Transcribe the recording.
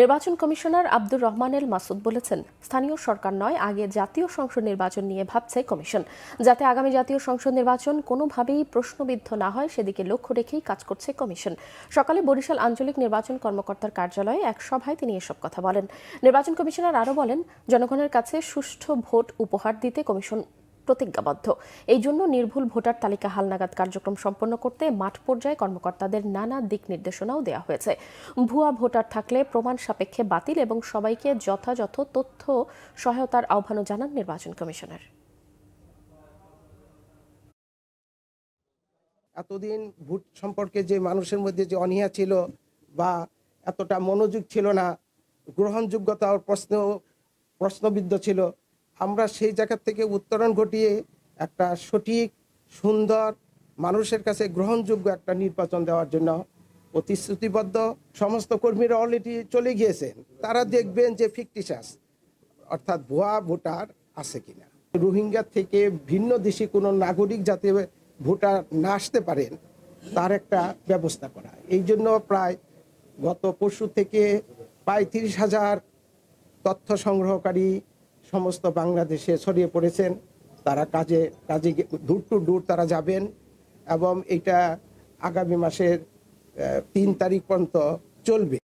নির্বাচন কমিশনার আব্দুর রহমান এল মাসুদ বলেছেন, স্থানীয় সরকার নয়, আগে জাতীয় সংসদ নির্বাচন নিয়ে ভাবছে কমিশন। যাতে আগামী জাতীয় সংসদ নির্বাচন কোনোভাবেই প্রশ্নবিদ্ধ না হয় সেদিকে লক্ষ্য রেখেই কাজ করছে কমিশন। সকালে বরিশাল আঞ্চলিক নির্বাচন কর্মকর্তার কার্যালয়ে এক সভায় তিনি এসব কথা বলেন। নির্বাচন কমিশনার আরও বলেন, জনগণের কাছে সুষ্ঠু ভোট উপহার দিতে কমিশন প্রতিজ্ঞাবদ্ধ। এই জন্য নির্ভুল ভোটার তালিকা হালনাগাদ কার্যক্রম সম্পন্ন করতে মাঠ পর্যায়ে কর্মকর্তাদের নানা দিক নির্দেশনাও দেওয়া হয়েছে। ভুয়া ভোটার থাকলে প্রমাণ সাপেক্ষে বাতিল এবং সবাইকে যথাযথ তথ্য সহায়তার আহ্বানও জানান নির্বাচন কমিশনার। এতদিন ভোট সম্পর্কে যে মানুষের মধ্যে যে অনীহা ছিল বা এতটা মনোযোগ ছিল না, গ্রহণযোগ্যতার প্রশ্নবিদ্ধ ছিল, আমরা সেই জায়গা থেকে উত্তরণ ঘটিয়ে একটা সঠিক, সুন্দর, মানুষের কাছে গ্রহণযোগ্য একটা নির্বাচন দেওয়ার জন্য প্রতিশ্রুতিবদ্ধ। সমস্ত কর্মীরা অলরেডি চলে গিয়েছেন। তারা দেখবেন যে ফিকটিশাস অর্থাৎ ভুয়া ভোটার আছে কিনা। রোহিঙ্গা থেকে ভিন্ন দেশি কোনো নাগরিক যাতে ভোটার না আসতে পারেন তার একটা ব্যবস্থা করা। এই জন্য প্রায় গত পরশু থেকে প্রায় 30,000 তথ্য সংগ্রহকারী সমস্ত বাংলাদেশে ছড়িয়ে পড়েছেন। তারা কাজে দূর টু দূর তারা যাবেন এবং এটা আগামী মাসের 3 তারিখ পর্যন্ত চলবে।